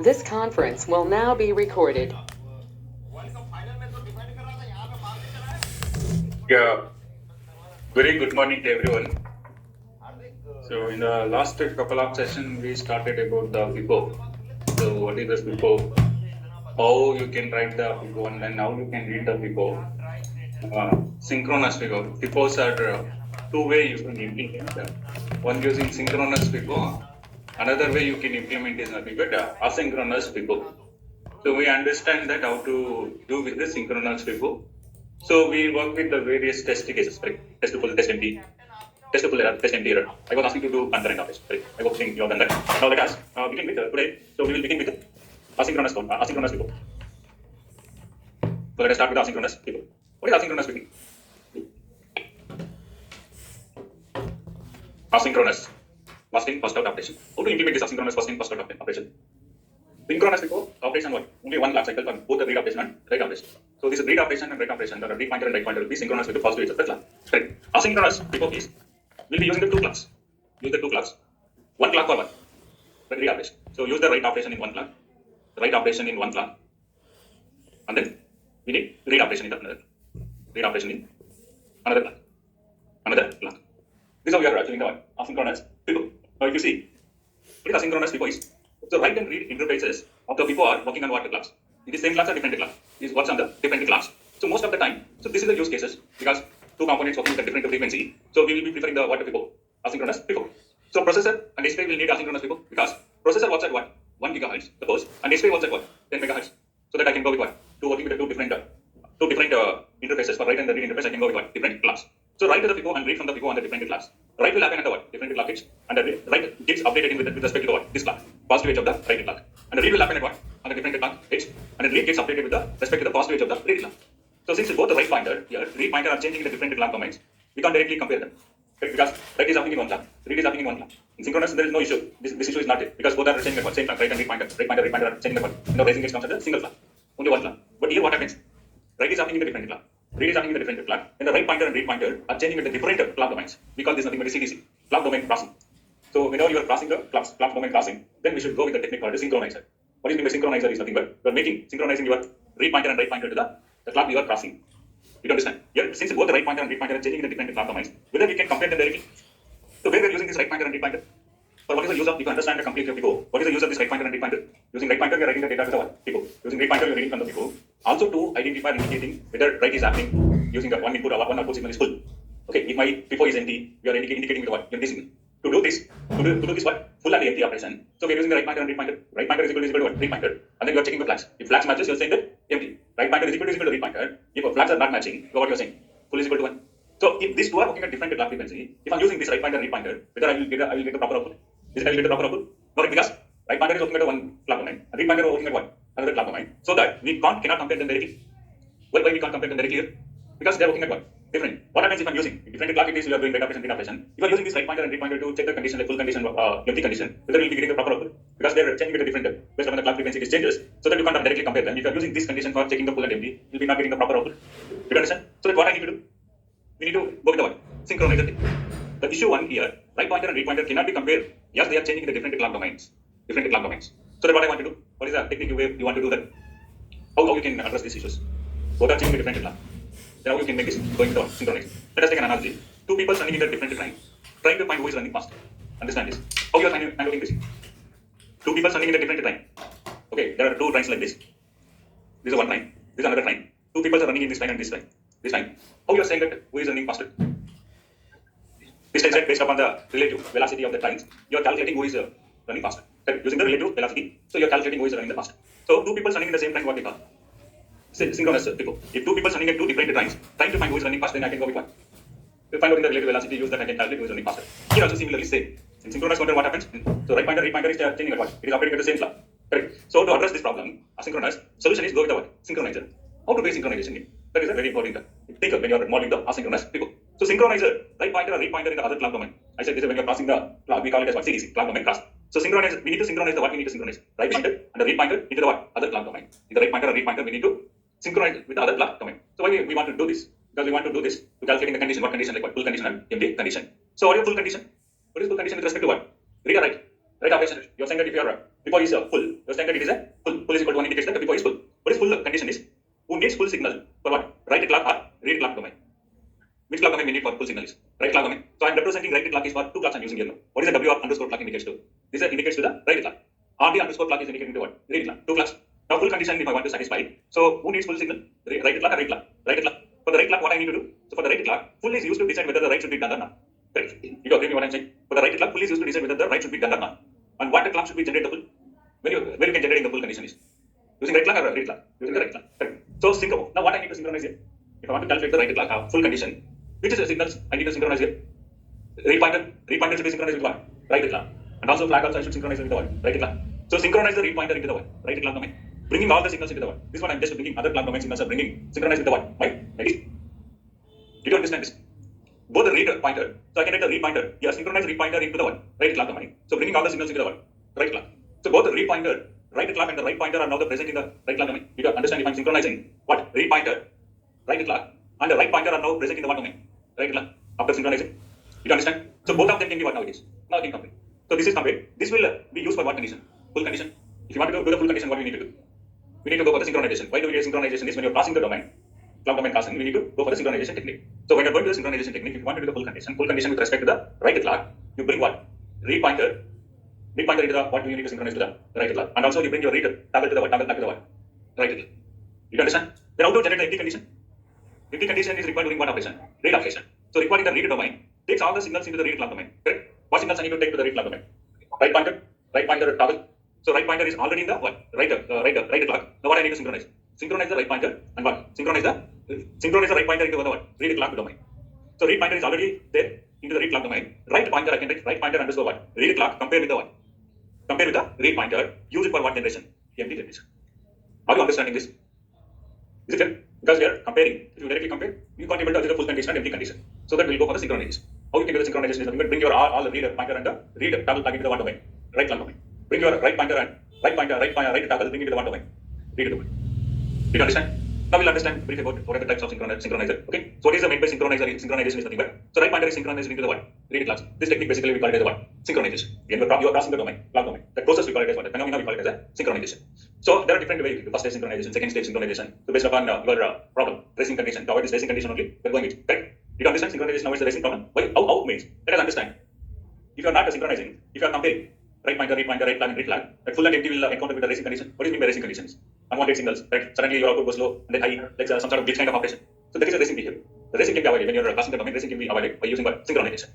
This conference will now be recorded. Yeah, very good morning to everyone. So in the last couple of sessions, we started about the FIFO. So what is the FIFO? How you can write the FIFO and then how you can read the FIFO. Synchronous FIFO. FIFOs are two ways you can implement them. One using synchronous FIFO. Another way you can implement is nothing but asynchronous FIFO. So we understand that how to do with the synchronous FIFO. So we work with the various test cases, right? Testable, test empty, testable error, test empty error. I was asking you to do concurrent of this, right? I was saying you have done that. Now let us begin with today. So we will begin with asynchronous FIFO. So let us start with asynchronous FIFO. What is asynchronous FIFO? Asynchronous first in, first out operation. How to implement this asynchronous first in, first out operation? Synchronous FIFO operation one. Only one clock cycle for both the read operation and write operation. So this is read operation and write operation. The read pointer and write pointer will be synchronous with the first to each of the clock. Correct. Asynchronous FIFO is we'll be using the two clocks. Use the two clocks. One clock for one. The read operation. So use the write operation in one clock. The write operation in one clock. And then we need read operation in another. Read operation in another clock. Another clock. This is how we are doing the asynchronous FIFO. Now if you see, what is asynchronous FIFO is? So write and read interfaces of the FIFO are working on what clocks. It is same clocks or different clocks. It works on the different clocks. So most of the time, so this is the use cases because two components working with a different frequency. So we will be preferring the what FIFO, asynchronous FIFO. So processor and display will need asynchronous FIFO because processor works at what 1 gigahertz, suppose, and display works at what 10 megahertz. So that I can go with what to working with the two different interfaces for write and the read interface. I can go with what different clocks. So write to the FIFO and read from the FIFO on the different clocks. Write will happen at the what different clock edge, and the write gets updated in with respect to the what this clock, positive edge of the right clock, and the read will happen at what on the different clock edge, and the read gets updated with the respect to the positive edge of the read clock. So since both the write pointer here, read pointer are changing in the different clock domains, we can't directly compare them. Right? Because write is happening in one clock, read is happening in one clock. In synchronous, there is no issue. This issue is not there because both are changing at one same clock. Write and read pointer, read pointer are changing at one. Rising edge comes at a single clock, only one clock. But here what happens? Write is happening in the different clock. Read is happening in the different clock. And the write pointer and read pointer are changing at the different clock domains. We call this nothing but a CDC, clock domain crossing. So whenever you are crossing the clock domain crossing, then we should go with the technique called the synchronizer. What is mean by synchronizer is nothing but you are synchronizing your read pointer and write pointer to the clock you are crossing. You understand? Here, since both the write pointer and read pointer are changing in the different clock domains, whether we can compare them directly. So where we are using this write pointer and read pointer? For what is the use of, if you understand the complete FIFO, what is the use of this write pointer and read pointer? Using write pointer, we are writing the data to the FIFO. Using read pointer, we are reading from the FIFO. Also to identify and indicating whether write is happening using the one input or one output signal is full. Okay, if my FIFO is empty, we are indicating with what? Empty signal. To do this what? Full and empty operation. So we are using the write pointer and read pointer. Write pointer is equal to what? Read pointer. And then you are checking the flags. If flags matches, you are saying that empty. Write pointer is equal to read pointer. If flags are not matching, what you are saying? Full is equal to 1. So if these two are working at different clock frequency, if I am using this write pointer and read pointer, whether I will get the proper output. Is it I will get the proper output? No, because write pointer is working at one clock domain, and read pointer is working at one another clock domain. So that we cannot compare them directly. Why we can't compare them directly here? Because they are working at one different. What happens if I am using different clock it is we are doing write operation, read operation. If I am using this write pointer and read pointer to check the condition, like full condition, empty condition, whether we will be getting the proper output because they are changing with a different based on the clock frequency it changes. So that you can't directly compare them. If you are using this condition for checking the full and empty, you will be not getting the proper output. You understand? So that what I need to do? We need to go with the one synchronizer thing. The issue one here, write pointer and read pointer cannot be compared. Yes, they are changing in the different clock domains. Different clock domains. So that what I want to do? What is the technique way you want to do that? How you can address these issues? Both are changing in different clock. Then how you can make this going to synchronize? Let us take an analogy. Two people running in the different train, trying to find who is running faster. Understand this? How you are handling this? Two people running in a different train. Okay, there are two trains like this. This is one train. This is another train. Two people are running in this train and this train. This time, how you are saying that who is running faster? This is based upon the relative velocity of the trains. You are calculating who is running faster. Right? Using the relative velocity, so you are calculating who is running the faster. So two people running in the same train, what we call synchronous FIFO. If two people running at two different trains, trying to find who is running faster, then I can go with one. To find out in the relative velocity, use that I can calculate who is running faster. Here also similarly same. In synchronous counter, what happens? So right pointer, read pointer is changing at what? It is operating at the same clock. Correct. So to address this problem, asynchronous solution is go with the what? Synchronizer. How to do synchronization? That is a very important thing when you are modeling the asynchronous FIFO. So synchronizer, right pointer or read pointer in the other clock domain. I said this is when you are crossing the clock, we call it as what? CDC, clock domain cross. So synchronize, we need to synchronize the what we need to synchronize. Right pointer and the read pointer into the what? Other clock domain. In the right pointer or read pointer, we need to synchronize with the other clock domain. So why we want to do this? Because we want to do this to calculating the condition, what condition, like what? Full condition and empty condition. So what is full condition? What is full condition with respect to what? Read or write? Right operation, you're saying that if your before is full, you're saying that it is a full. Full is equal to 1 indicates that the before is full. What is full condition is, who needs full signal for what? Right clock or read clock domain. Which clock domain we need for full signal is? Right clock domain. So I'm representing right clock is for two clocks I'm using here now. What is the WR underscore clock indicates to? This indicates to the right clock. RD underscore clock is indicating to what? Read clock. Two clocks. Now full condition if I want to satisfy. So who needs full signal? Right clock or read clock? Right clock. For the right clock, what I need to do? So for the right clock, full is used to decide whether the right should be done or not. Correct? You agree with what I'm saying? For the right clock, full is used to decide whether the right should be done or not. And what the clock should be generated the full? Where you can generate in the full condition is using right clock or read clock? Using the right clock. Correct. So synchro. Now what I need to synchronize here? If I want to calculate the right clock full condition, which is the signals I need to synchronize here? Read pointer should be synchronized with what? Right clock. And also flag also I should synchronize with the what? Right clock. So synchronize the read pointer into the what? Right clock domain. Bringing all the signals into the what? This one I'm just bringing other clock domain signals are bringing synchronize with the what? Right? Ready? Did you understand this? Both the read pointer, so I can write the read pointer, yeah, synchronize read pointer into the what? Right clock domain. So bringing all the signals into the what? Right clock. So both the read pointer, right clock and the right pointer are now present in the right clock domain. You can understand if I'm synchronizing what? Read pointer, right clock, and the right pointer are now present in the what domain? Right clock. After synchronizing. You understand? So both of them can be what now it is? Now it can complete. So this is complete. This will be used for what condition? Full condition. If you want to do the full condition, what do we need to do? We need to go for the synchronization. Why do we do synchronization? Is when you're crossing the domain, clock domain crossing, we need to go for the synchronization technique. So when you're going to the synchronization technique, if you want to do the full condition with respect to the right clock, you bring what? Read pointer into the what do you need to synchronize to the right clock, and also you bring your read toggle to the what? Toggle back to the what? Right clock. You understand? Then how to generate the empty condition? Empty condition is required during what operation? Read operation. So requiring the read domain takes all the signals into the read clock domain. Correct? What signals I need to take to the read clock domain? Right pointer toggle. So right pointer is already in the what? Right clock. Now what I need to synchronize? Synchronize the right pointer and what? Synchronize the right pointer into the what? Read clock domain. So read pointer is already there into the read clock domain. Right pointer I can write right pointer underscore what? Read clock compare with the what? Compare with the read pointer. Use it for what generation? Empty generation. Are you understanding this? Is it clear? Because we are comparing. If you directly compare, you can't able to achieve the full condition and empty condition. So that we'll go for the synchronization. How you can do the synchronization is you bring your all the read pointer and the read toggle plug into the one domain, right clock domain. Bring your right pointer and right toggle bring it to the one domain, read domain. Did you understand? Now we'll understand briefly about what are the types of synchronizer. Okay. So what is the main by synchronizer? Synchronization is nothing but so right pointer is synchronized into the what? Read clocks. This technique basically we call it as what? Synchronization. Again, you are crossing the domain, clock domain. The process we call it as what? The phenomena we call it as a synchronization. So there are different ways. First stage synchronization, second stage synchronization. So based upon your problem, racing condition. To avoid this racing condition only, we're going it. Correct? Did you understand synchronization? Now it's the racing problem. Why? How means? Let us understand. If you are not synchronizing, if you are comparing right pointer, right flag, and read flag, that full and empty will encounter with the racing condition. What do you mean by racing conditions? Unwanted signals, right? Suddenly your output goes low and then high, like some sort of glitch kind of operation. So that is a racing behavior. The racing can be avoided when you're crossing the domain. Racing can be avoided by using what? Synchronization.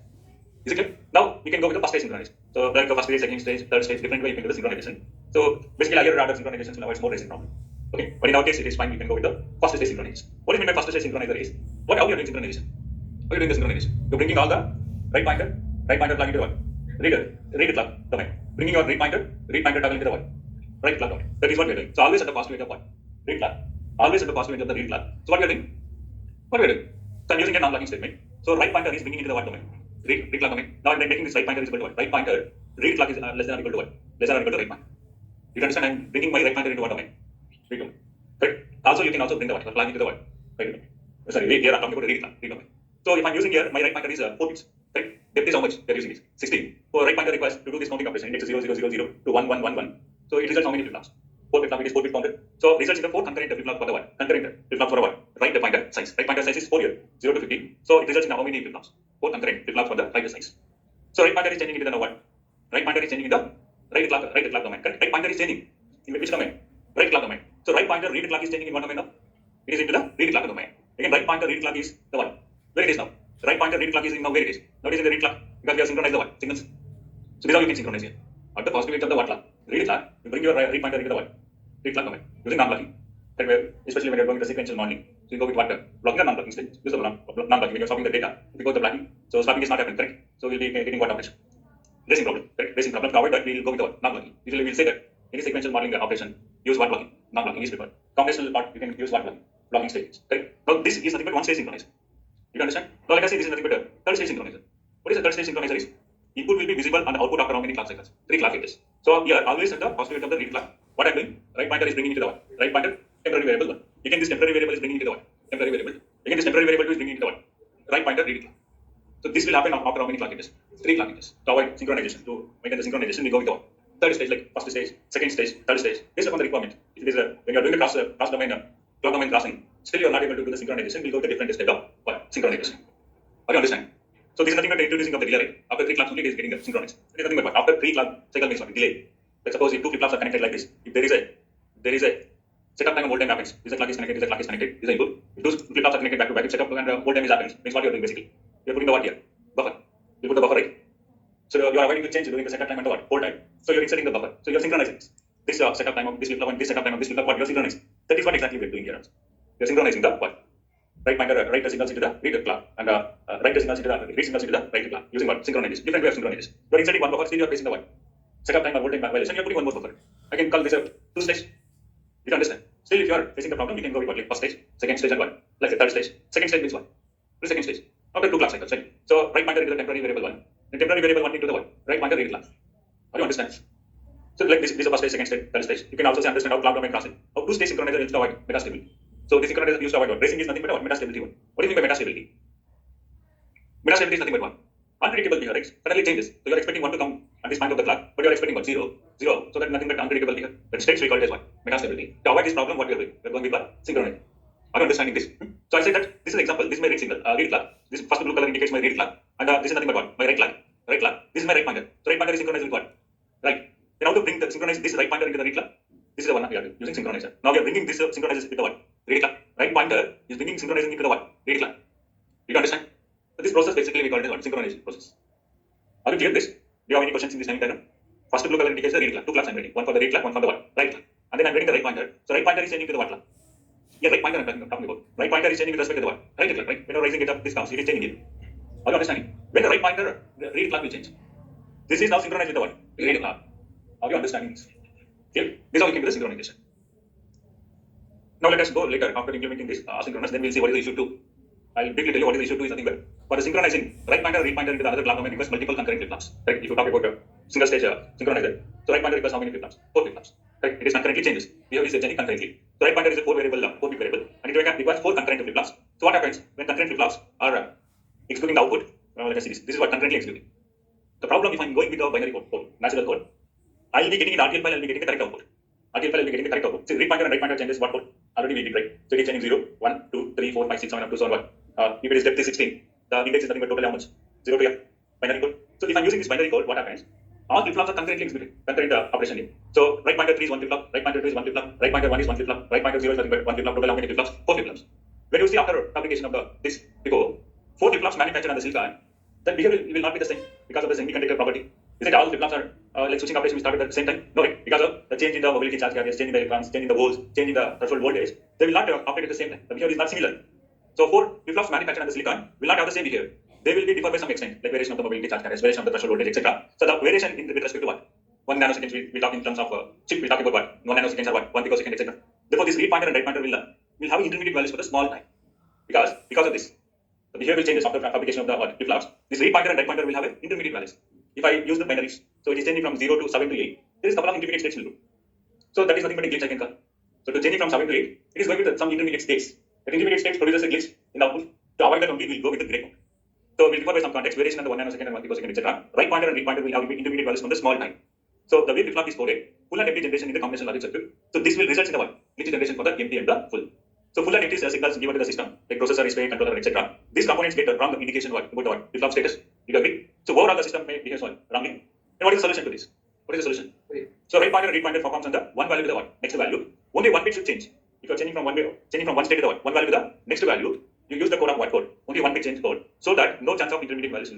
Is it clear? Now we can go with the first stage synchronization. So like the first stage, second stage, third stage, different way you can do the synchronization. So basically higher order synchronizations will avoid more racing problem. Okay, but in our case it is fine. We can go with the first stage synchronization. What do you mean by first stage synchronizer is? How you are doing synchronization? How you doing the synchronization? You're bringing all the right pointer plug into the what? Read clock domain. Bringing your read pointer toggle into the what? Right clock domain. That is what we are doing. So always at the positive edge of what? Read clock. Always at the positive edge of the read clock. So what we are doing? So I'm using a non-blocking statement. So right pointer is bringing into the what domain? Read clock domain. Now I'm making this right pointer is equal to what? Right pointer. Read clock is less than or equal to what? Less than or equal to right pointer. You understand? I'm bringing my right pointer into what domain? Read domain. Correct. Also you can also bring the what? The flag into the what? Right domain. Sorry, here I'm talking about read domain. So if I'm using here, my right pointer is 4 bits. Correct. Depth is how much they're using is 16. So right pointer requires to do this counting operation. Index is 0000 to 1111. So it results how many flip flops? 4 flip flop, it is 4 bit counted. So results in the 4 concurrent flip flop for the what? Concurrent flip flop for a what? Right pointer size. Right pointer size is 4 here, 0 to 15. So it results in how many flip flops? 4 concurrent flip flops for the right size. So right pointer is changing into the what? Right pointer is changing in the right clock domain. Correct? Right pointer is changing in which domain? Right clock domain. So right pointer read clock is changing in what domain now? It is into the read clock domain. Again, right pointer read clock is the what? Where it is now? Right pointer read clock is in now where it is. Now it is in the read clock because we have synchronized the what? Signals. So this is how you can synchronize here. At the positive edge of the what clock? Read clock. You bring your read pointer into the what? Read clock domain using non-blocking. Especially when you're going with the sequential modeling. So you go with what? Blocking or non-blocking stage. Use the non-blocking when you're swapping the data. If you go with the blocking, so swapping is not happening, correct? So we'll be getting what operation? Racing problem. Correct? Racing problem. To avoid that, we'll go with the what? Non-blocking. Usually we'll say that any sequential modeling operation, use what blocking? Non-blocking is preferred. Combinational part, you can use what blocking? Blocking stages. Correct? Now this is nothing but one stage synchronizer. You understand? Now let us say this is nothing but a third stage synchronizer. What is the third stage synchronizer is? Input will be visible and output after how many clock cycles? 3 clock cycles. So we are always at the positive edge of the read clock. What I'm doing? Right pointer is bringing into the what? Right pointer, temporary variable 1. Again, this temporary variable is bringing into the what? Temporary variable. Again, this temporary variable is bringing into the what? Right pointer read clock. So this will happen after how many clock inches? 3 clock inches. To avoid synchronization, to maintain the synchronization, we go with the third stage, like first stage, second stage, third stage, based upon the requirement. If it is when you are doing the cross domain, clock domain crossing, still you are not able to do the synchronization, we'll go with a different step of synchronization. Are you understand? So this is nothing but the introducing of the delay rate. After 3 clocks only, it is getting synchronized. It is nothing but after 3 clock cycle means what? Delay. Let's suppose if 2 flip-flops are connected like this. If there is a setup time and hold time happens. This clock is connected, this clock is connected, this is input. If 2 flip-flops are connected back to back, if setup and hold time is happens, means what you are doing basically? You are putting the what here? Buffer. You put the buffer right. So you are avoiding the change during the setup time and the what? Hold time. So you are inserting the buffer. So you are synchronizing this setup time of this flip-flop and this setup time of this flip-flop. What you are synchronizing? That is what exactly we are doing here. You are synchronizing the what? Right pointer, write the signals into the read clock, and write the signals into the read signals into the write clock using what? Synchronization. Different way of synchronization. You are inserting one buffer, still you are placing the what? Setup time or hold time violation. You are putting one more buffer. I can call this a 2 stage. You can understand. Still, if you are facing the problem, you can go with what? Like first stage, second stage, and what? Like the third stage. Second stage means what? The second stage. After 2 clock cycles, right? So right pointer into the temporary variable 1. The temporary variable 1 into the what? Right pointer read clock. How do you understand? So like this is the first stage, second stage, third stage. You can also understand how clock domain crossing. How 2 stage synchronizer used to avoid metastability. So this synchronizer used to avoid what? Racing is nothing but what? Metastability 1. What do you mean by metastability? Metastability is nothing but 1. Unpredictable here, right? Suddenly changes. So you are expecting 1 to come at this point of the clock, but you are expecting what? 0. So that nothing but unpredictable here. That states we call it as what? Metastability. To avoid this problem, what we are doing? We are going with what? Synchronizing. Are you understanding this? So I said that this is an example. This is my read signal, read clock. This first blue color indicates my read clock, and this is nothing but what? My right clock. Right clock. This is my right pointer. So right pointer is synchronized with what? Right. Then how to bring the synchronize this right pointer into the read clock? This is the one we are using synchronizer. Now we are bringing this synchronization with the what? Read clock. Right pointer is bringing synchronizing into the what? Read clock. You understand? So this process basically we call it as what? Synchronization process. Are you clear this? Do you have any questions in this diagram? First blue color indicates the read clock. 2 clocks I'm writing. One for the read clock, one for the what? Right clock. And then I'm writing the right pointer. So right pointer is changing to the what clock? Yeah, right pointer I'm talking about. Right pointer is changing with respect to the what? Right clock, right? When you're raising it up, this comes, it is changing it. Are you understanding? When the right pointer, the read clock will change. This is now synchronized with the what? Read clock. Are you understanding this? Clear? This is how we came to the synchronization. Now let us go later after implementing this asynchronous, then we'll see what is the issue 2. I'll briefly tell you what is the issue 2 is nothing but for the synchronizing right pointer, read pointer into the other clock domain requires multiple concurrent flip-flops. Right? If you talk about a single stage synchronizer, so right pointer requires how many flip-flops? 4 flip-flops. Right? It is concurrently changes. We have this changing concurrently. So right pointer is a 4 bit variable, and it requires 4 concurrent flip-flops. So what happens when concurrent flip-flops are executing the output? Let us see this. This is what concurrently executing. The problem if I'm going with a binary code, natural code, I'll be getting in RTL file, I'll be getting the correct output. RTL file, I'll be getting the correct output. So read pointer and write pointer changes what code? Already we did, right? So it is changing 0, 1, 2, 3, 4, 5, 6, 7, up to so on what? If it is depth is 16, the index is nothing but total how much? 0 to binary code. So if I'm using this binary code, what happens? All flip-flops are concurrently executed, concurrent operation name. So right pointer 3 is 1 flip-flop, right pointer 2 is 1 flip-flop, right pointer 1 is 1 flip-flop, right pointer 0 is nothing but 1 flip-flop, total how many flip-flops? 4 flip-flops. When you see after fabrication of this before, 4 flip-flops manufactured on the silicon, that behavior will not be the same because of the semiconductor property. Is it all flip-flops are like switching operation we started at the same time? No, right? Because of the change in the mobility charge carriers, change in the electrons, change in the volts, change in the threshold voltage, they will not operate at the same time. The behavior is not similar. So 4 flip-flops manufactured on the silicon will not have the same behavior. They will differ by some extent, like variation of the mobility charge carriers, variation of the threshold voltage, etc. So the variation in with respect to what? 1 nanosecond, we talk in terms of chip, we talk about what? 1 nanoseconds or what? 1 picosecond, etc. Therefore, this read pointer and write pointer will have intermediate values for the small time. Because of this, the behavior changes after fabrication of the flip-flops. This read pointer and write pointer will have intermediate values. If I use the binaries, so it is changing from 0 to 7 to 8. There is a couple of intermediate states will do. So that is nothing but a glitch I can call. So to change it from 7 to 8, it is going with some intermediate states. That intermediate states produces a glitch in the output. To avoid that only, we will go with the gray code. So we'll differ by some context, variation of the 1 nanosecond and 1 picosecond, etc. Right pointer and read pointer will have intermediate values from the small time. So the way flip-flop is coded, full and empty generation in the combination logic circuit. So this will result in the what? Glitch generation for the empty and the full. So full and empty signals given to the system, like processor, display, controller, etc. These components get a wrong indication about the flip-flop status. You agree? So overall the system behaves wrongly. And what is the solution to this? What is the solution? So right pointer and read pointer performs on the one value to the next value. Only one bit should change. If you are changing from one state to the one value to the next value, you use the code of what code? Only one bit change code, so that no chance of intermediate values.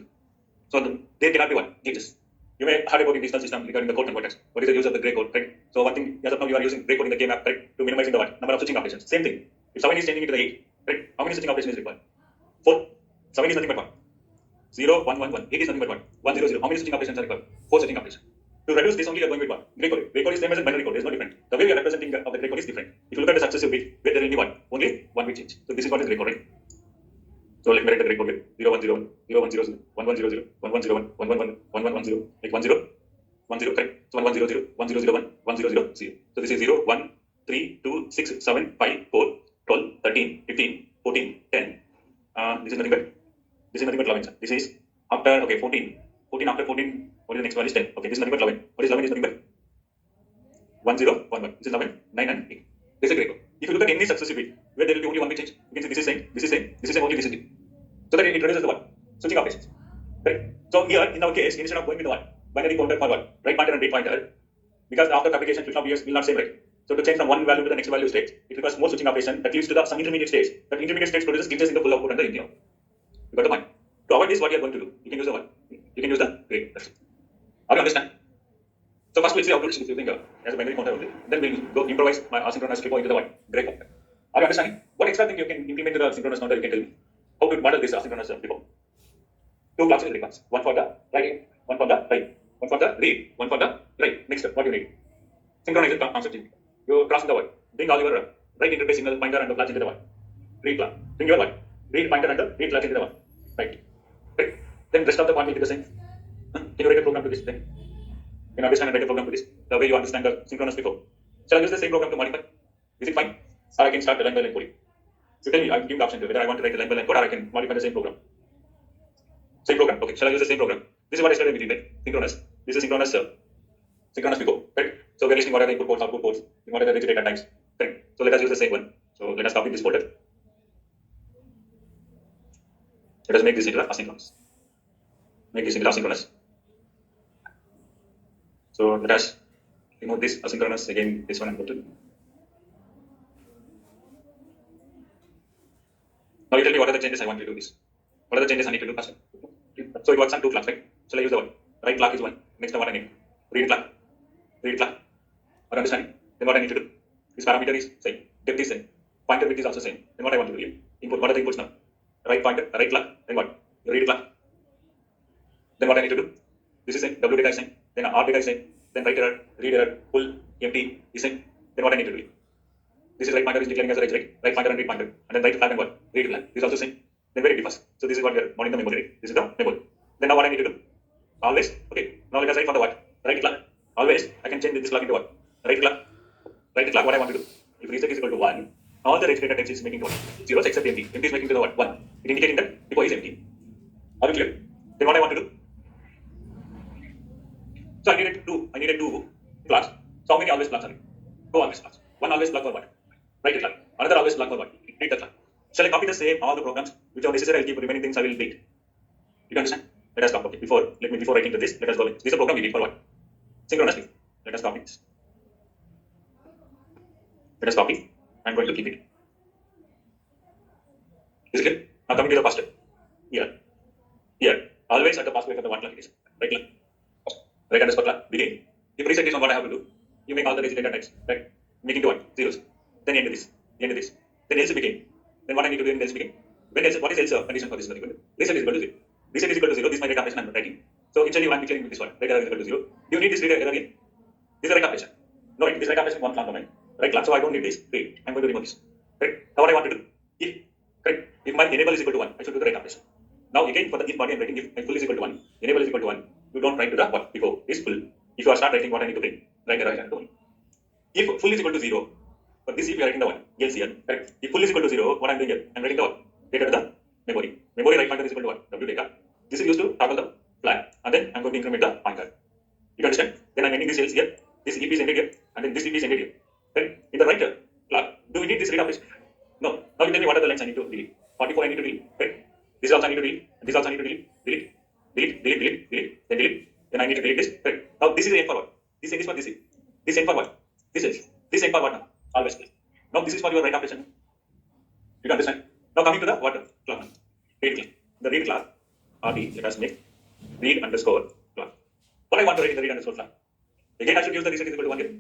So there cannot be glitches. You may have about the digital system regarding the code converters. What is the use of the gray code, right? So one thing, as of now, you are using gray code in the game app, right, to minimizing the number of switching operations. Same thing. If 7 is changing into the 8, right, how many switching operations is required? 4. 7 is nothing but 1. 0, 1, 1, 1. 8 is nothing but 1. 1, 0, 0. How many switching operations are required? 4 switching operations. To reduce this only, you are going with what? Gray code. Gray code is same as a binary code. There is no different. The way we are representing of the gray code is different. If you look at the successive bit, where there will be what? Only one bit change. So this is what is gray code, right? So let me write the gray code here. 0, 1, 0, 1, 0, 1, 0, 0, 1, 1, 0, 0, 1, 1, 0, 1, 1, 1, 1, 1, 1, 1, 0, like 1, 0, 1, 0, correct? So 1, 1, 0, 0, 1, 0, 0, 1, 1, 0, 0, 0. So this is 0, 1, 3, 2, 6, 7, 5, 4, 12, 13, 15, 14, 10. This is nothing but This is nothing but 11, sir. This is after, okay, 14. 14 after 14, what is the next value? Is 10. Okay, this is nothing but 11. What is 11? Is nothing but 1, 0, 1, 1. This is 11, 9 and 8. This is a great. If you look at any successive bit, where there will be only one bit change, you can say this is same, this is same, this is same, only this is it. So that it reduces the what? Switching operations. Right? So here, in our case, instead of going with the what? Binary counter for what? Right pointer and read pointer, because after fabrication, flip-flop years will not same, right? So to change from one value to the next value state, it requires more switching operation that leads to some intermediate states. That intermediate states produces glitches in the full output and the input. You got the point? To avoid this, what you are going to do? You can use the what? You can use the grid. Are you understand? So first we'll see outputs using as a binary counter only. Then we'll go improvise my asynchronous flip into the what? Gray counter. Are you understanding? What extra thing you can implement to the synchronous counter? You can tell me how to model this asynchronous flip. Two clocks will require. One for the right, one for the right, one for the read, one for the right. Next step, what you need? Synchronize the concept. You cross the word. Bring all your right interface signal pointer and the flash into the one. Read flag. Bring your one. Read pointer and the read flash into the one. Right. Right. Then rest of the point will be the same. Can you write a program to this? Then can you understand and write a program to this? The way you understand the synchronous before. Shall I use the same program to modify? Is it fine? Or I can start the line by line coding. So tell me, I give the option to whether I want to write the line by line code or I can modify the same program. Same program? Okay. Shall I use the same program? This is what I started with, right? Synchronous. This is synchronous before, right? So we're listening what are the input ports, output ports, what are the rich data types, right? So let us use the same one. So let us copy this folder. Let us make this into asynchronous. Make this into asynchronous. So let us remove this asynchronous again. This one and go to. Now you tell me what are the changes I want to do this. What are the changes I need to do first? So it works on two clocks, right? Shall I use the one? Right clock is one. Next one what I need? Read clock. Read clock. Are you understanding? Then what I need to do? This parameter is same. Depth is same. Pointer width is also same. Then what I want to do? Input. What are the inputs now? Right pointer, right clock. Then what? Read clock. Then what I need to do? This is same. W data is same. Then R data is same. Then write error, read error, pull, empty is same. Then what I need to do? This is right pointer is declaring as a right pointer and read pointer. And then right flag and what? Read flag. This is also same. Then where it differs. So this is what we are modeling the memory, right? This is the memory. Then now what I need to do? Always, okay. Now let us write for the what? Right clock. Always, I can change this clock into what? Right clock. Right clock, what I want to do? If reset is equal to 1, all the rate data types is making what? Zeros except empty. Empty is making to the what? 1. It indicating that depot is empty. Are you clear? Then what I want to do? So I needed two clocks. So how many always clocks are there? Two always clocks. One always clock for what? Write the clock. Another always clock for what? Read the clock. Shall I copy the same all the programs which are necessary? I'll keep remaining things I will read. You understand? Let us copy. Okay. Before writing to this, let us go. This is a program we did for what? Synchronously. Let us copy this. Let us copy. I'm going to keep it. Is it clear? Now coming to the first step. Here. Always at the password of the one clock it is. Right clock. Right underscore clock. Begin. If reset is on what I have to do, you make all the rich data types. Right? Making to what? Zeros. Then end this. Then else begin. Then what I need to do in else begin? When else, what is else condition for this particular? Reset is equal to 0. Reset is equal to 0. This is my data operation I'm writing. So initially I am declaring this one. Right error is equal to 0. Do you need this read error again? This is a right operation. No, this right operation one clock domain. Right clock. So I don't need this. Wait. I'm going to remove this. Right? Now what I want to do? If my enable is equal to 1, I should do the right operation. Now again for the if body I'm writing if full is equal to 1, enable is equal to 1, you don't write to the what before is full. If you are start writing what I need to bring, write error and domain. If full is equal to 0, for this if you are writing the 1, else here, correct? If full is equal to 0, what I am doing here? I am writing the 1, data to the memory. Memory right pointer is equal to 1, W data. This is used to toggle the flag, and then I am going to increment the pointer. You understand? Then I am ending this else here, this EP is ended here, and then this EP is ended here. Then in the right flag, do we need this read operation? No. Now you tell me what are the lines I need to delete. 44 I need to delete, right? This also I need to delete, and this also I need to delete, then delete. Then I need to delete this, right? Now this is the end for what? This end is for this end. This end for what? This is. This end for what now? Always. Now this is for your right operation. You understand? Now coming to the what clock? Read clock. The read clock, RD, let us make read underscore clock. What I want to write in the read underscore clock? Again, I should use the reset is equal to 1 here.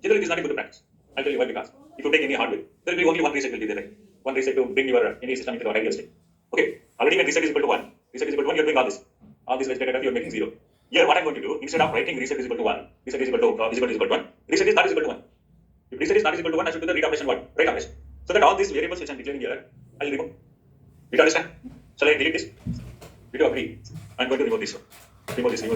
Generally, it is not a good practice. I'll tell you why, because if you take any hardware, there will be only one reset will be there, right? One reset to bring your any system into the ideal state. Okay, already when reset is equal to 1, you are doing all this. All this data you are making 0. Here, what I'm going to do, instead of writing reset is equal to 1, reset is equal to 1, reset is not equal to 1. If reset is not equal to 1, I should do the read operation 1, right operation. So that all these variables which I'm declaring here, I'll remove. You understand? Shall I delete this? Did you agree? I'm going to remove this one. Remove this, and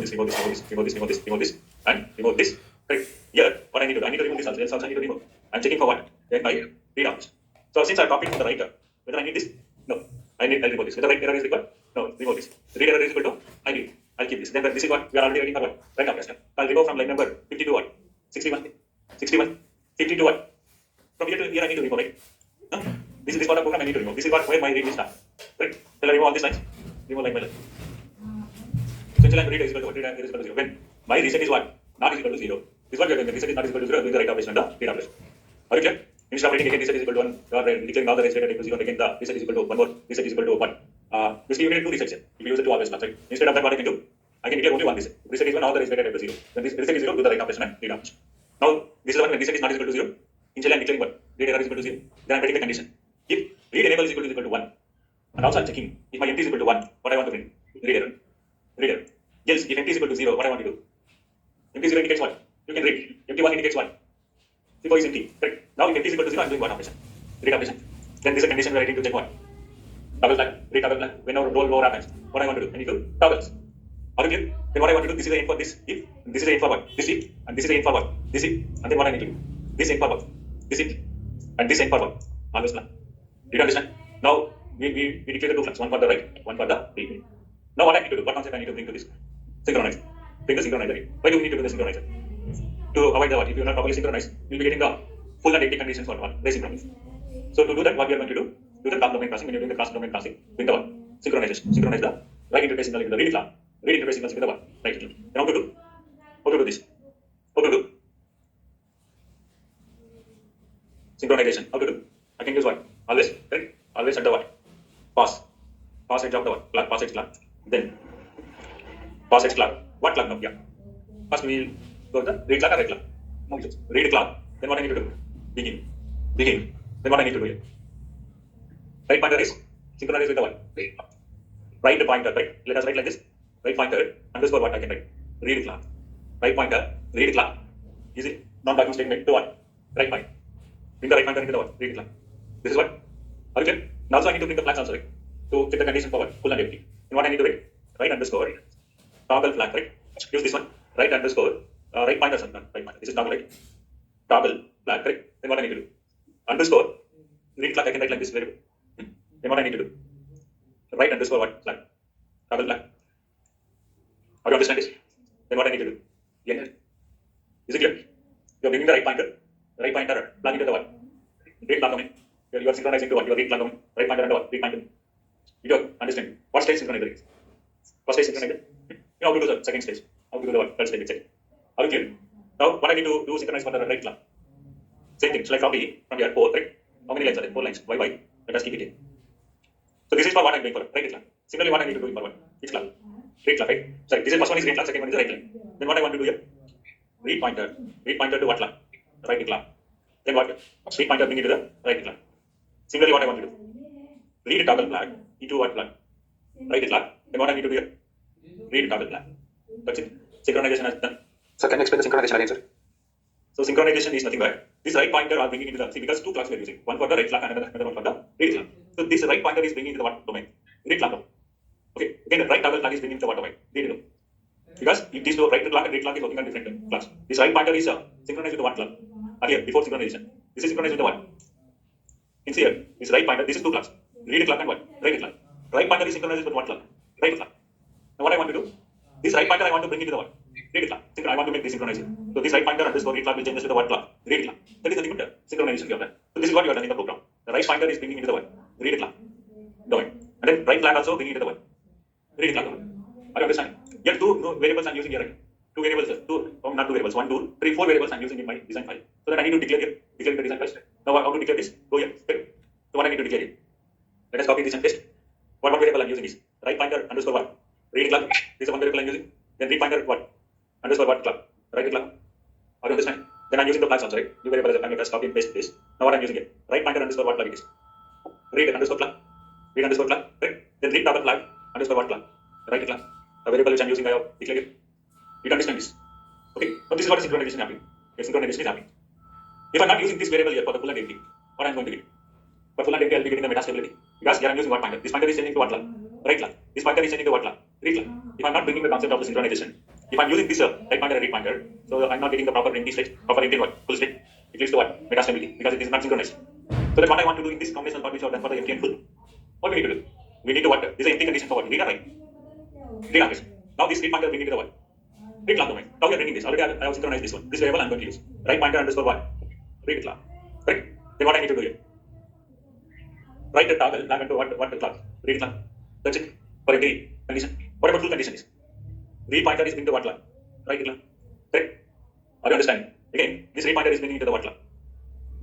remove this. Right? Here, what I need to do, I need to remove this also, else also I need to remove. I'm checking for what? Then I read operation. So since I copied from the writer, whether I need this? No. I'll remove this. Whether right error is required? No, remove this. Read error is equal to I read. I'll keep this. Then this is what we are already writing for what? Right operation. I'll remove from line number 50 to what? 61. 61. 50 to what? From here to here I need to remove, right? Huh? This is this part of program I need to remove. This is what where my read will start. Right? Shall I remove all these lines? Remove line by line. So initial line read is equal to what? Read is equal to 0. When my reset is what? Not is equal to 0. This is what we are doing. When reset is not is equal to 0, doing the right operation and the read operation. Are you clear? Instead of writing again reset is equal to 1, you are declaring now the reset equal to 0, again the reset is equal to 1 more, reset is equal to 1. Basically, you need 2 resets here. If you use the 2 always plus, right? Instead of that, what I can do, I can declare only 1 reset. Reset is 1, now the reset equal to 0. When this reset is 0, do the right operation and read operation. Now, this is the one when reset is not equal to 0. Initially, I am declaring what? Read error is equal to 0. Then I am writing the condition. If read enable is equal to 1, and also I am checking if my empty is equal to 1, what I want to print? Read error. Read error. Else, if empty is equal to 0, what I want to do? Empty 0 indicates what? You can read. Empty 1 indicates what? Before is empty. Correct. Now, if empty is equal to 0, I am doing one operation. Read operation. Then this is a condition we are writing to check what? Toggle flag, read toggle flag. Whenever roll happens, what I want to do? I need to toggles. Are you clear? Then what I want to do? This is the end for this if, this is the end for what? This if, and this is the end for what? This if, and then what I need to do? This end for what? This if, and this end for what? Always plan. Did you understand? Now we declare the 2 flags, one for the right, one for the read. Now what I need to do? What concept I need to bring to this? Synchronize. Bring the synchronizer in. Why do we need to bring the synchronizer? To avoid the what? If you are not properly synchronized, you will be getting the full and empty conditions for what? Resynchronize. So to do that, what we are going to do the class domain crossing. When you're doing the class domain crossing, bring the what? Synchronization. Synchronize the right interface signal into the read class. Read interface signals into the what? Right signal. Then how to do? How to do this? How to do? Synchronization. How to do? I can use what? Always, right? Always at the what? Pass. Pass edge of the what? Clock. Pass edge clock. Then pass edge clock. What clock now? Yeah. First we will go to the read clock or write clock. No, read clock. Then what I need to do? Begin. Begin. Then what I need to do here? Right pointer is synchronized with the what? Right pointer, right? Let us write like this. Right pointer underscore what I can write? Read clock. Right pointer, read clock. Is it non-document statement to what? Right point. Bring the right pointer into the what? Read clock. This is what? Are you clear? Now also I need to bring the flags also, right? To check the condition for what? Full and empty. Then what I need to write? Right underscore toggle flag, right? Use this one. Right underscore right pointer, right pointer. This is toggle, right? Toggle flag, right? Then what I need to do? Underscore read clock I can write like this variable. Then what I need to do? Right underscore what? Flag. Toggle flag. How do you understand this? Then what I need to do? Enter. Is it clear? You are bringing the right pointer plug into the what? Read clock domain. You are synchronizing to what? Your read clock domain. Right pointer and what? Read pointer. You do understand? What stage synchronizer is? First stage synchronizer. You know how to do the second stage. How to do the what? Third stage, etc. Are you clear? Now what I need to do synchronize for the right clock. Same thing. So like copy from here 4, right? How many lines are there? 4 lines. Why? Let us keep it in. So this is for what I'm doing for right clock. Similarly, what I need to do for what? Which clock? Read clock, right? Sorry, this is first one is read clock, second one is right clock. Then what I want to do here? Read pointer to what clock? Right clock. Then what? Read pointer bring it to the right clock. Similarly, what I want to do? Read toggle flag into what clock? Right clock. Then what I need to do here? Read toggle flag. That's it. Synchronization has done. So can you explain the synchronization again, sir? So synchronization is nothing but this right pointer are bringing into the because 2 clocks we are using. One for the right clock and another one for the read clock. So this right pointer is bringing into the what domain? Read clock domain. Okay. Again, the right toggle flag is bringing into the what domain? Read domain. Because if these two right clock and read clock is working on different clocks. This right pointer is synchronized with the one clock. Again, before synchronization. This is synchronized with the what? In here, this right pointer, this is 2 clocks. Read clock and what? Right clock. Right pointer is synchronized with one clock. Right clock. Now what I want to do? This right pointer I want to bring into the what? Read clock. I want to make this synchronization. So this right pointer underscore read clock will change to the what clock? Read clock. That is the different synchronization you have done. So this is what you have done in the program. The right pointer is bringing into the what? Read clock domain. And then right flag also bringing into the what? Read clock domain. Are you understanding? Here 2 variables I'm using here. Right? 2 variables, not 2 variables, 1, 2, 3, 4 variables I'm using in my design file. So that I need to declare the design file. Now how to declare this? Go here. Okay. So what I need to declare here? Let us copy this and paste. What variable I'm using is right pointer underscore what? Read clock. This is one variable I'm using. Then read pointer what? Underscore what clock? Right clock. Are you understand? Then I'm using the flags also, right? New variable I'm just copy and paste this. Now what I'm using here? Right pointer underscore what clock it is? Read underscore clock. Read underscore clock. Right? Then read double flag underscore what clock? Right clock. The variable which I'm using I have declared it. You understand this? Okay. So this is what is synchronization happening. Okay, synchronization is happening. If I'm not using this variable here for the full and empty, what I'm going to get? For full and empty, I'll be getting the metastability. Because here I'm using what pointer? This pointer is changing to what clock? Right clock. This pointer is changing to what clock? Read clock. If I'm not bringing the concept of the synchronization, if I'm using this right pointer and read pointer, so I'm not getting the proper empty state, proper empty what? Full state. It leads to what? Metastability. Because it is not synchronized. So that's what I want to do in this combinational part which I have done for the empty and full. What we need to do? We need to what? This is empty condition for what? Read or write? Read operation. Now this read pointer bring into the what? Read clock domain. Now we are bringing this. Already I have synchronized this one. This variable I'm going to use. Write pointer underscore what? Read clock. Right? Then what I need to do here? Write the toggle back into what the clock? Read clock. That's it. For empty condition. What about full condition is? Read pointer is bring to what clock? Write clock. Correct? Are you understanding? Again, this read pointer is bringing into the what clock?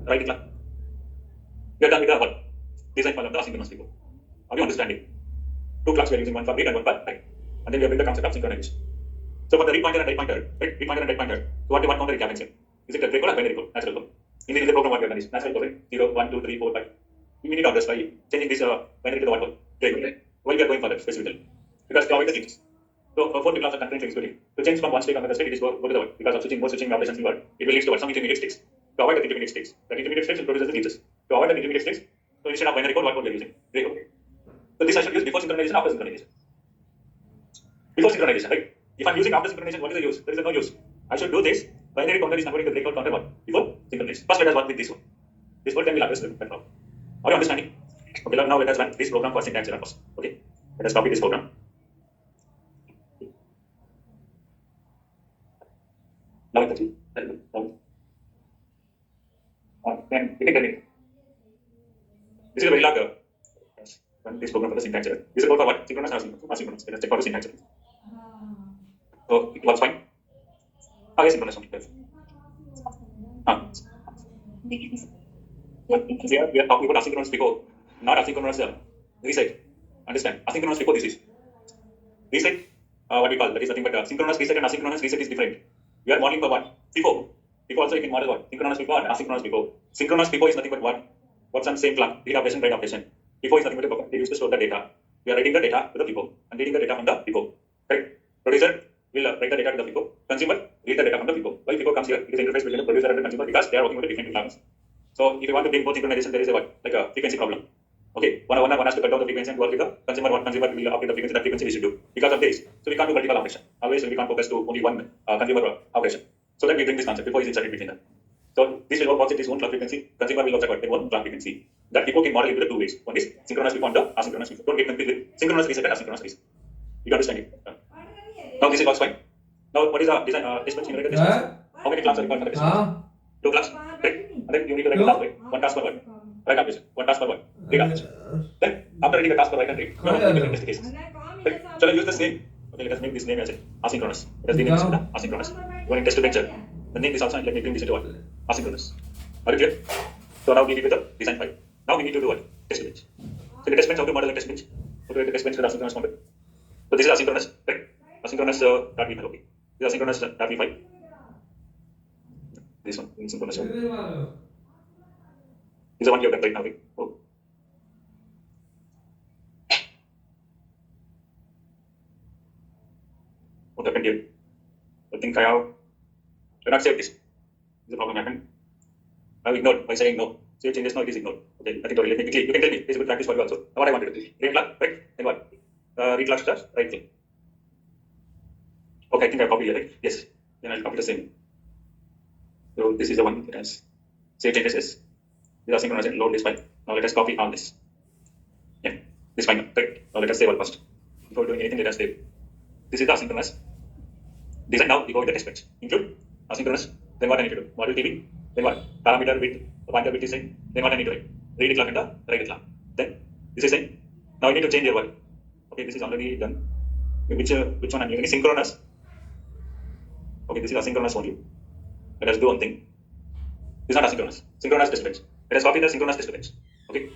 Write clock. We are done with the what? Design file of the asynchronous people. Are you understanding? Two clocks we are using, one for read and one for write. And then we have built the concept of synchronization. So for the read pointer and write pointer, right? Read pointer and write pointer. So what count the read happens here? Is it a break code or binary code? Natural code. In the program what we have done is natural code, right? 0, 1, 2, 3, 4, 5. We need to address by changing this binary to the what code? Break code, right? Why we are going for that specifically? Because to avoid the things. So 4 people are concurrently executing. To change from one state to another state, it is go to the what? Because of switching operations in word, it will lead to what? Some intermediate states. To avoid the intermediate states. That intermediate states will produce the features. To avoid the intermediate states, so instead of binary code, what code we are using? Break code. So this I should use before synchronization, after synchronization. Before synchronization, right? If I'm using after synchronization, what is the use? There is no use. I should do this. Binary counter is converting the breakout counter what? Before synchronization. First let us work with this one. This one can be addressed that problem. Are you understanding? Okay, now let us run this program for syntax error first. Okay, let us copy this program. Now it's actually then we can tell it. This is a very long run this program for the syntax error. This is about for what? Synchronous or asynchronous? Let us check for the syntax error. So it works fine. Asynchronous only. We are talking about asynchronous before, not asynchronous reset. Understand? Asynchronous before this is reset. What we call that is nothing but synchronous reset and asynchronous reset is different. We are modeling for what? FIFO. FIFO also you can model what? Synchronous FIFO and asynchronous FIFO. Synchronous FIFO is nothing but what? What's on the same clock? Read operation, write operation. FIFO is nothing but a buffer. They use to store the data. We are writing the data to the FIFO and reading the data from the FIFO. Right? Producer will write the data to the FIFO. Consumer read the data from the FIFO. Why FIFO comes here? It is interface between the producer and the consumer because they are working with different clocks. So if you want to bring both synchronization, there is a what? Like a frequency problem. Okay, one has to cut down the frequency and work with the consumer. What consumer will operate the frequency, that frequency we should do. Because of this, so we can't do multiple operation. Always we can't focus to only one consumer operation. So that we bring this concept before is inserted between them. So this will work with its own clock frequency. Consumer will also got their own clock frequency. That FIFO can model into the two ways. One is synchronous FIFO and the asynchronous FIFO. Don't get confused with synchronous reset and asynchronous reset. You understand it? Now this is works fine. Now what is the design dispatch numerator dispatch? How many clocks are required for the dispatch? 2 clocks, right? And then you need to write a task, right? One task per word. Write operation. One task per word. Read operation. Then after writing a task per write and read, you have different test cases. Right? So let's use the name. Okay, let us make this name as asynchronous. Let us rename this asynchronous. You want to test the venture. The name is also, and let me bring this into what? Asynchronous. Are you clear? So now we need with the design file. Now we need to do what? Test bench. So the test bench, how to model the test bench? How to write the test bench with asynchronous model? So this is asynchronous, right? Asynchronous dot v file. Okay. This is asynchronous dot v file. This one, synchronous one. This is the one you have done right now. Right? Oh. What happened here? I think I have not saved this. This is a problem happened. I have ignored by saying no. So you change this now, it is ignored. Okay, nothing to relate. Quickly, you can tell me. This is a good practice for you also. Now what I wanted to do. Read clock, right? Then what? Read clock starts, right thing. Okay, I think I copied here, right? Yes. Then I'll copy the same. So this is the one that has save changes. This is asynchronous and load this file. Now let us copy all this. Yeah, this file, right? Now let us save all first. Before doing anything, let us save. This is the asynchronous design. Now we go with the test bench. Include asynchronous. Then what I need to do? Model TV. Then what? Parameter with pointer with design. Then what I need to write? Read it clock and the write it clock. Then this is saying. Now I need to change your word. Okay, this is already done. Which one I'm using? Synchronous. Okay, this is asynchronous only. Let us do one thing. This is not asynchronous. Synchronous test bench. Let us copy the synchronous test bench. Okay.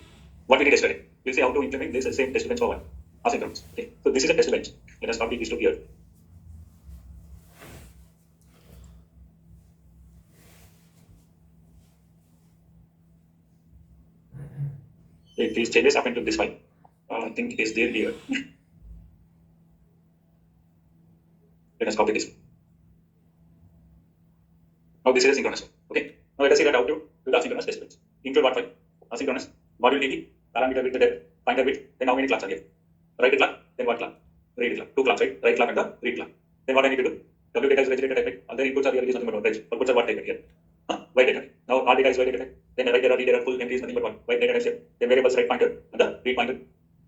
What we did yesterday. We'll see how to implement this same test bench for what? Asynchronous. Okay. So this is a test bench. Let us copy these two here. If these changes happen to this file, I think it is there here. Let us copy this. Now this is a synchronous. Okay. Now let us see that how to do the asynchronous test bench. Include what file? Asynchronous. Module DB. Parameter with the depth. Pointer with. Then how many clocks are here? Write it clock. Then what clock? Read it clock. 2 clocks, right? Write clock and the read clock. Then what I need to do? W data is reg data type. All the inputs are here is nothing but reg. Outputs are what type here? Y data. Now all data is y data type. Then write data, read data, full empty is nothing but what? Y data type here. Then variables write pointer and the read pointer.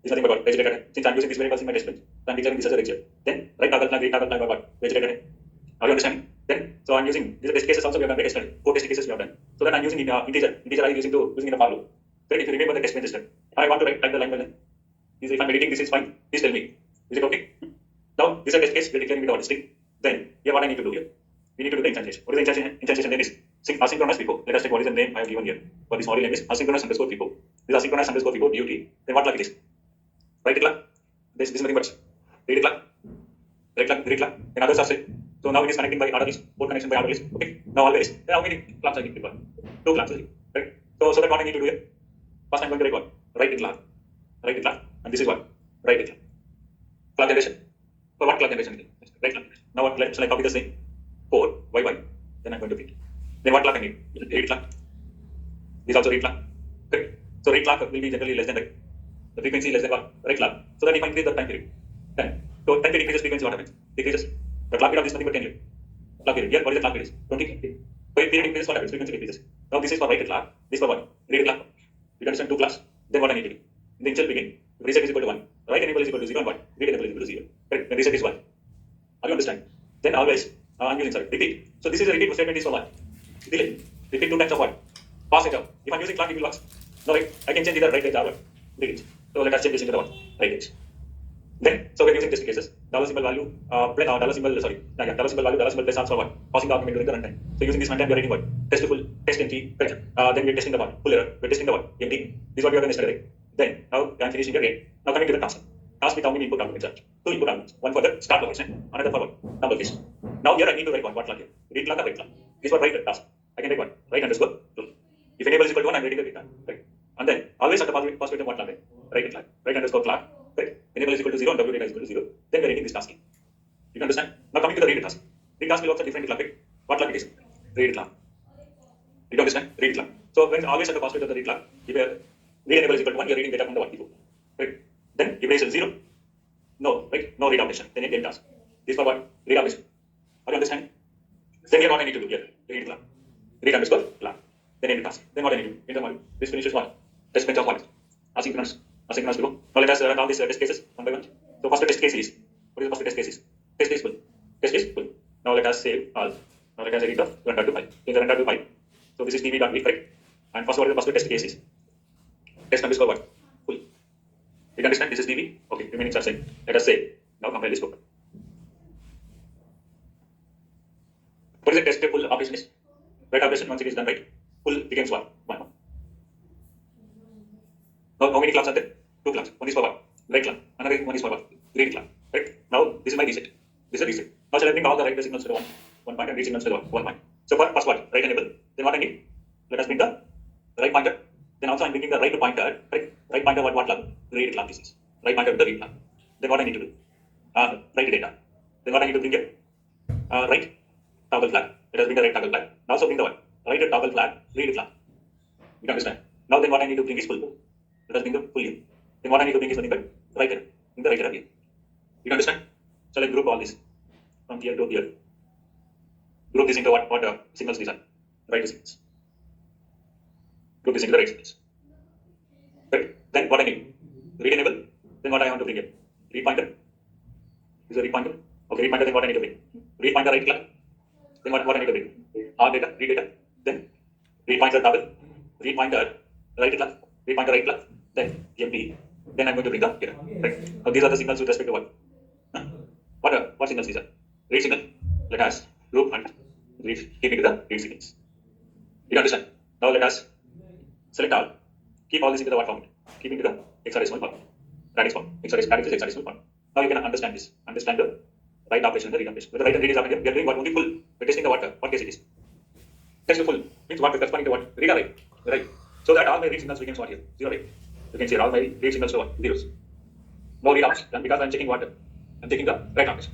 is nothing but what? Vegetated hai. Since I'm using these variables in my test bench, so I'm declaring this as a register. Then right toggle flag, read toggle flag, what? Vegetated hai. Are you understanding? Then, so I'm using these are test cases also we have done, right? 4 test cases we have done. So that I'm using integer I am using in a for loop. Then if you remember the test bench system, I want to type the line by line. If I'm editing this is fine, please tell me. Is it okay? Now this is a test case, we're declaring without string. Then here what I need to do here? We need to do the instantiation. What is the instantiation name is? Asynchronous FIFO. Let us check what is the name I have given here. For this module name is asynchronous underscore FIFO. This asynchronous underscore FIFO DUT. Then what clock it is? Right clock. This is nothing but read clock. Read clock. Then others are set. So now it is connecting by order list. Port connection by order list. Okay. Now always. Then how many clocks I need to record? 2 clocks. Right. So that what I need to do here. First I'm going to record. Right clock. Right clock. And this is what? Right clock. Clock generation. For what clock generation? Right clock. Now what? Shall I copy the same? 4 y. Then I'm going to print. Then what clock I need? Read clock. This also read clock. Correct. So read clock will be generally less than the frequency less than what? Right clock. So that if I increase the time period. 10. So time period increases frequency, what happens? Decreases. The clock period of this nothing but 10 years. Clock period. Here, what is the clock period? 20. So if period increases, what happens? Frequency decreases. Now this is for right clock. This for what? Read clock. You understand 2 clocks. Then what I need to do? In the initial begin. Reset is equal to 1. Right enable is equal to 0 and 1. Read enable is equal to 0. Correct. Then reset is 1. Are you understand? Then always I'm using repeat. So this is a repeat statement is for what? Delay. Repeat 2 times of what? Pass it up. If I'm using clock, it will locks. No, right? I can change either right edge or what? Read edge. So let us change this into the what? Right edge. Then, so we're using test cases. Dollar symbol value, dollar symbol value, dollar symbol plus answer what? Passing the argument during the runtime. So using this runtime, we are writing what? Test full, test empty, correct. Then we're testing the what? Full error. We're testing the what? Empty. This is what we have done yesterday. Then, now I'm finishing the game. Now coming to the task. Task with how many input arguments are? 2 input arguments. One for the start location, another for what? Number fish. Now here I need to write what clock here? Read clock or write clock? This is what write task. I can write what? Write underscore true. If enable is equal to 1, I'm writing the data. Right. And then always at the positive what clock? Write clock. Write underscore clock. Right. Enable is equal to 0 and W data is equal to 0. Then we're writing this task. You can understand? Now coming to the read task. Read task will also different clock. Right? What clock it is? Read clock. You understand? Read clock. So when always at the positive of the read clock, if read enable is equal to 1, you're reading data from the what before. Right. Then if is 0, no, right? No read operation. Then end task. This for what? Read operation. Are you understanding? Then here what I need to do here? Read clock. Read underscore clock. Then end task. Then what I need to do? In the module. This finishes what? Test bench of what? Asynchronous below. Now let us run all these test cases one by one. So first test case is, what is the first test case is? Test case full. Test case full. Now let us save all. Now let us edit the run.py. In the run.py. So this is db.v, correct? And first what is the first test case is? Test underscore what? Full. You can understand? This is db. Okay, remaining are same. Let us save. Now compile this program. What is the test full operation is? Right operation once it is done right. Full becomes what? 1. Now how many clocks are there? 2 clocks. One is for what? Right clock. Another one is for what? Read clock. Right? Now this is my reset. This is a reset. Now shall I bring all the right signals to the 1 point and read signals to the 1 point. So first what? Right enable. Then what I need? Let us bring the right pointer. Then also I'm bringing the right pointer. Right pointer what clock? Read clock this is. Right pointer with the read clock. Then what I need to do? Write data. Then what I need to bring here? Right toggle flag. Let us bring the right toggle flag. Now also bring the what? Right toggle flag. Read clock. You can understand? Now then what I need to bring is full. Let us bring the full here. Then what I need to bring is nothing but right error. In the right error here. You can understand? So let's group all this from here to here. Group this into what signals these are. Right signals. Group this into the right signals. Right. Then what I need? Read enable. Then what I want to bring here? Read pointer. Is a read pointer? Okay, read pointer, then what I need to bring? Read pointer right clock. Then what I need to bring? R data, read data. Then read pointer toggle. Read pointer right clock. Read pointer right clock. Then empty. Then I'm going to bring the data. Right. Now these are the signals with respect to what? What signals these are? Read signal. Let us group and read. Keep it to the read signals. You understand? Now let us select all. Keep all this into the what format? Keep into the hexadecimal format. Radix form. Radix is hexadecimal format. Now you can understand this. Understand the right operation, the read operation. With the right and read is happening, we are doing what? Only full. We're testing the what case it is. Test to full means what? Corresponding to what? Read or write. Right. So that all my read signals becomes what here? 0 right. You can see all my read signals to what? Zeros. No read outs. And because I'm checking what? I'm checking the right operation.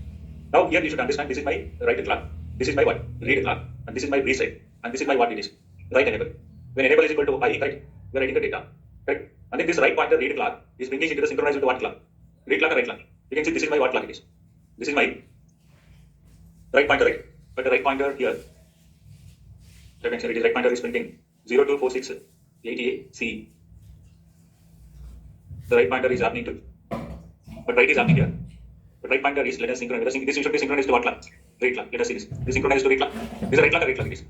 Now here you should understand this is my right clock. This is my what? Read clock. And this is my reset. And this is my what it is? Right enable. When enable is equal to I, right? We are writing the data. Right? And then this right pointer read clock is bringing into the synchronized with the what clock? Read clock or right clock? You can see this is my what clock it is. This is my right pointer, right? But the right pointer here, let me say it is right pointer is printing 024688C. The right pointer is happening to but right is happening here. But right pointer is, let us synchronize. This should be synchronized to what clock? Right clock. Let us see this. This synchronized to right clock. This is right clock or right clock? It is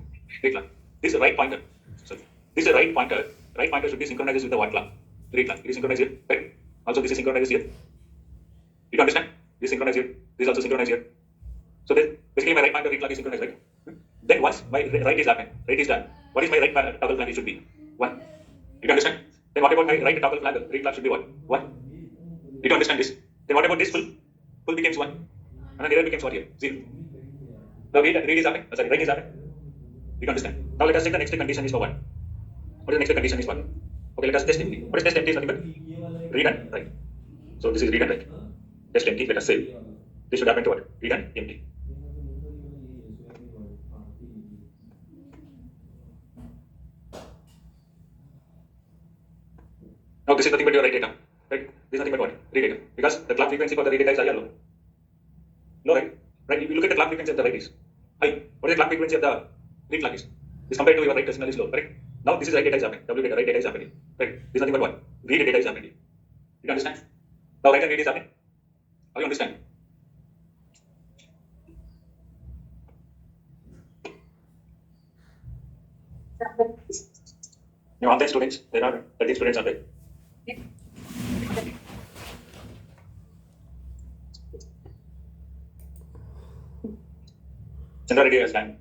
right clock. This is right pointer. Sorry. This is right pointer. Right pointer should be synchronized with the what clock? Right clock. It is synchronized here. Right. Also, this is synchronized here. You understand? This is synchronized here. This is also synchronized here. So then, basically, my right pointer right clock is synchronized, right? Then once my right is happened, right is done. What is my right toggle flag? It should be 1. You understand? Then what about my right toggle flag? Right flag should be what? 1. Did you understand this? Then what about this full? Full becomes 1. And then error becomes what here? 0. Now read is happening. Sorry, right is happening. Did you understand? Now let us take the next condition is for 1. What is the next condition is 1? Okay, let us test empty. What is test empty is nothing but read and write. So this is read and write. Test empty, let us say. This should happen to what? Read and empty. Now this is nothing but your write data. Right? This is nothing but what? Read data. Because the clock frequency for the read data is high or low? Low, right? Right? If you look at the clock frequency of the write is high. What is the clock frequency of the read clock is? This compared to your write signal is low, correct? Now this is write data is happening. W data, write data is happening. Right? This is nothing but what? Read data is happening. You understand? Now write and read is happening. How you understand? Now all the students, there are 30 students are there. Chandra Reddy has time.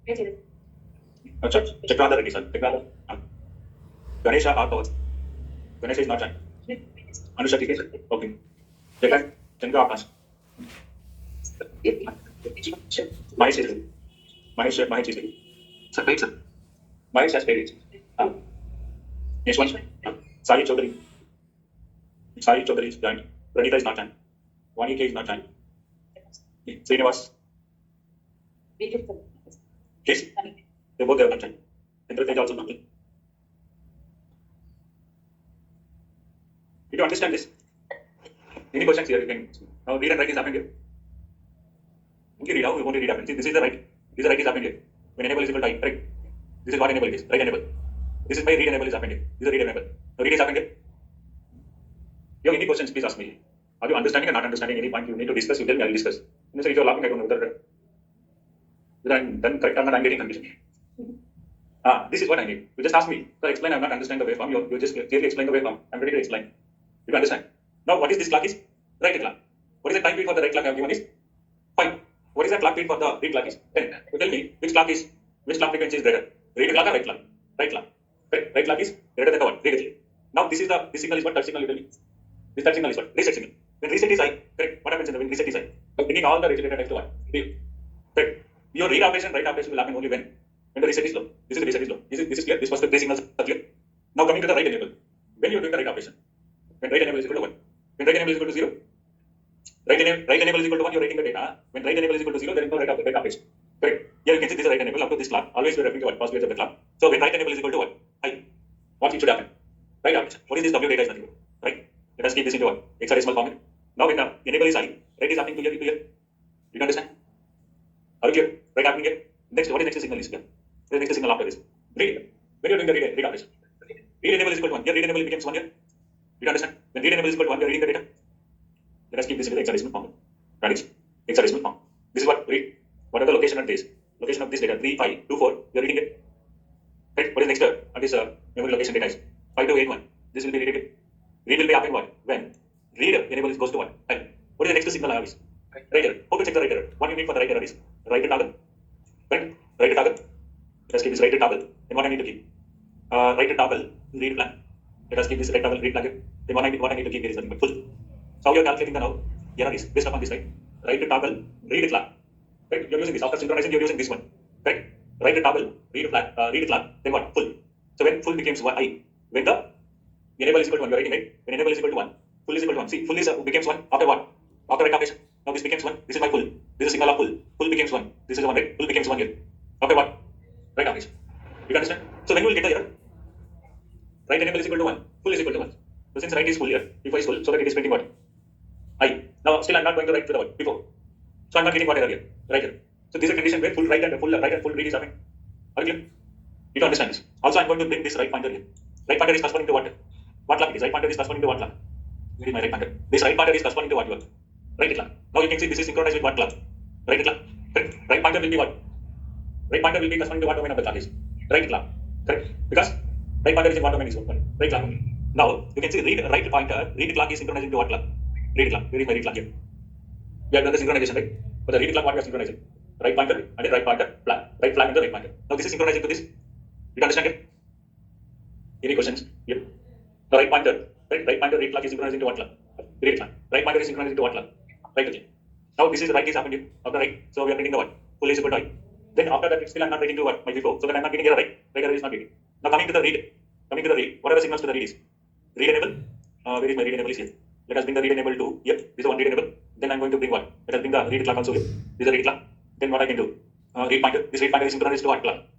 Check on the Reddy, sir. Check on the Ganesha R power. Ganesha is not time. Anusha TK, sir. Okay. Check on Chandra Akash. Mahesh is there. Mahesh is there. Sir, wait, sir. Mahesh has paid it. Next one. Sai Chaudhary. Sai Chaudhary is joined. Pranita is not joined. Vani K is not joined. Srinivas. Yes. They both have not joined. Indra Tej also not joined. Did you understand this? Any questions here? You can now read and write is happening here. Okay, read how you want to read happening. See, this is the right. This is the right is happening here. When enable is equal to I, correct? This is what enable is. Right enable. This is my read enable is happening here. This is a read enable. Now read is happening here. You have any questions, please ask me. Are you understanding or not understanding any point you need to discuss? You tell me, I will discuss. You say if you are laughing, I don't know whether I'm done correct or not, I'm getting confusion. This is what I need. You just ask me. So explain, I'm not understanding the waveform. You just clearly explain the waveform. I'm ready to explain. You understand? Now what is this clock is? Right clock. What is the time period for the right clock I have given is 5. What is the clock period for the read clock is 10. You tell me which clock frequency is greater? Read clock or right clock? Right clock. Right clock is greater than the what? Read clock. Now this signal is what? Touch signal you tell me. This touch signal is what? Reset signal. When reset is high, correct? What happens when reset is high? By bringing all the reset data next to what? Read. Correct. Your read operation, write operation will happen only when the reset is low. This is the reset is low. This is clear. This was the 3 signals are clear. Now coming to the write enable. When you are doing the write operation, when write enable is equal to 1, when write enable is equal to 0, write enable is equal to 1, you are writing the data. When write enable is equal to 0, there is no write operation. Correct. Here you can see this is write enable up to this clock. Always we are referring to what? Past edge of the clock. So when write enable is equal to what? High. What it should happen? Write operation. What is this W data is nothing but? Right. Let us keep this into what? Hexadecimal format. Now when the enable is high, write is happening to here, to here. Do you understand? Are you clear? Write happening here. Next, what is next signal is here? The next signal after this. Read. When you are doing the read operation. Read enable is equal to 1. Here read enable becomes 1 here. Do you understand? When read enable is equal to 1, you are reading the data. Let us keep this in the hexadecimal format. That is hexadecimal form. This is what read. What are the location at this? Location of this data 3, 5, 2, 4. You are reading it. Right? What is next? And this memory location data is 5 to 8, 1. This will be read. Read will be happening what? When read enable goes to 1. And what is the next signal I have is? Write error. How to check the write error? What you need for the write error is write toggle. Right? Write toggle. Let us keep this write toggle. Then what I need to keep? Write toggle read flag. Let us keep this write toggle read flag. Then what I need to keep here is nothing but full. So how you are calculating the now error is based upon this, right? Write toggle read flag. Right? You are using this. After synchronizing, you are using this one. Right? Write toggle read flag. Read flag. Then what? Full. So when full becomes 1, I. When the enable is equal to 1, you are writing right? When enable is equal to 1, full is equal to 1. See, full is becomes 1 after what? After write operation. Now this becomes 1. This is my full. This is signal of full. Full becomes 1. This is 1, right? Full becomes 1 here. After what? Write operation. You understand? So when you will get the error? Write enable is equal to 1. Full is equal to 1. So since write is full here, before is full, so that it is printing what? I. Now still I am not going to write to the what? Before. So I am not getting what error here? Right here. So this is a condition where full write and full read is happening. Are you clear? You don't understand this. Also I am going to bring this right pointer here. Right pointer is corresponding to what? What clock it is? Right pointer is corresponding to what clock? Where is my right pointer? This right pointer is corresponding to what clock? Right clock. Now you can see this is synchronized with what clock? Right clock. Correct. Right pointer will be what? Right pointer will be corresponding to what domain of the clock is? Right clock. Correct. Because right pointer is in what domain is open? Right clock. Now you can see right pointer, read clock is synchronizing to what clock? Read clock. Where is my read clock here? We have done the synchronization, right? For the read clock, what we are synchronizing? Right pointer and the right pointer flag. Right flag and the right pointer. Now this is synchronizing to this. You understand it? Any questions? Yep. The right pointer, right pointer read clock is synchronizing to what clock? Read clock. Right pointer is synchronizing to what clock? Right click. Now this is right is happening after right. So we are getting the what? Full is equal to I. Then after that still I'm not getting to what? My before. So then I'm not getting a right. Right array is not getting. Now coming to the read. Coming to the read. What are the signals to the read is? Read enable. Where is my read enable is here? Let us bring the read enable to here. This is one read enable. Then I'm going to bring what? Let us bring the read clock also here. This is the read clock. Then what I can do? Read pointer. This read pointer is synchronized to what clock?